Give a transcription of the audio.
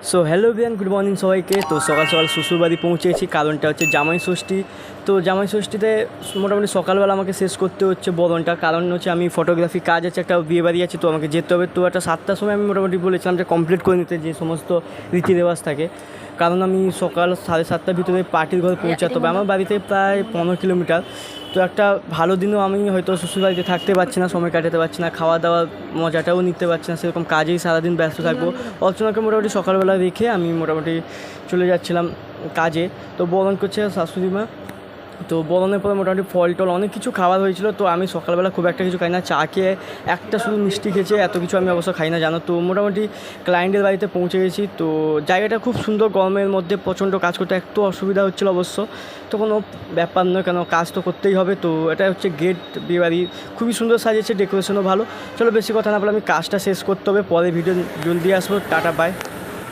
So hello বিয়ান, good morning সবাইকে। তো সকাল সকাল শ্বশুরবাড়ি পৌঁছেছি, কারণটা হচ্ছে জামাই ষষ্ঠী। তো জামাই ষষ্ঠীতে মোটামুটি সকালবেলা আমাকে শেষ করতে হচ্ছে বরণটা, কারণ হচ্ছে আমি ফটোগ্রাফি কাজ আছে, একটা বিয়ে বাড়ি আছে, তো আমাকে যেতে হবে। তো একটা 7টার সময় আমি মোটামুটি বলেছিলাম যে কমপ্লিট করে নিতে, যে সমস্ত রীতি রেওয়াজ থাকে, কারণ আমি সকাল 7:30টার ভিতরে পার্টির ঘরে পৌঁছাতে হবে। আমার বাড়িতে প্রায় 15 কিলোমিটার। তো একটা ভালো দিনও আমি হয়তো শ্বশুরবাড়িতে থাকতে পারছি না, সময় কাটাতে পারছি না, খাওয়া দাওয়ার মজাটাও নিতে পারছি না, সেরকম কাজেই সারাদিন ব্যস্ত থাকবো। অর্চনাকে মোটামুটি সকালবেলা রেখে আমি মোটামুটি চলে যাচ্ছিলাম কাজে। তো বরণ করছে শাশুড়ি মা। তো বরণের পরে মোটামুটি ফল টল অনেক কিছু খাবার হয়েছিল। তো আমি সকালবেলা খুব একটা কিছু খাই না, চা খেয়ে একটা শুধু মিষ্টি খেয়েছে, এত কিছু আমি অবশ্য খাই না জানো। তো মোটামুটি ক্লায়েন্টের বাড়িতে পৌঁছে গেছি। তো জায়গাটা খুব সুন্দর, গরমের মধ্যে প্রচণ্ড কাজ করতে একটু অসুবিধা হচ্ছিলো অবশ্য, তো কোনো ব্যাপার নয়, কেন কাজ তো করতেই হবে। তো এটা হচ্ছে গেট বিয়েবাড়ি, খুবই সুন্দর সাজিয়েছে, ডেকোরেশনও ভালো। চলো বেশি কথা না বলে আমি কাজটা শেষ করতে হবে, পরে ভিডিও জলদি আসবো। Tata bye.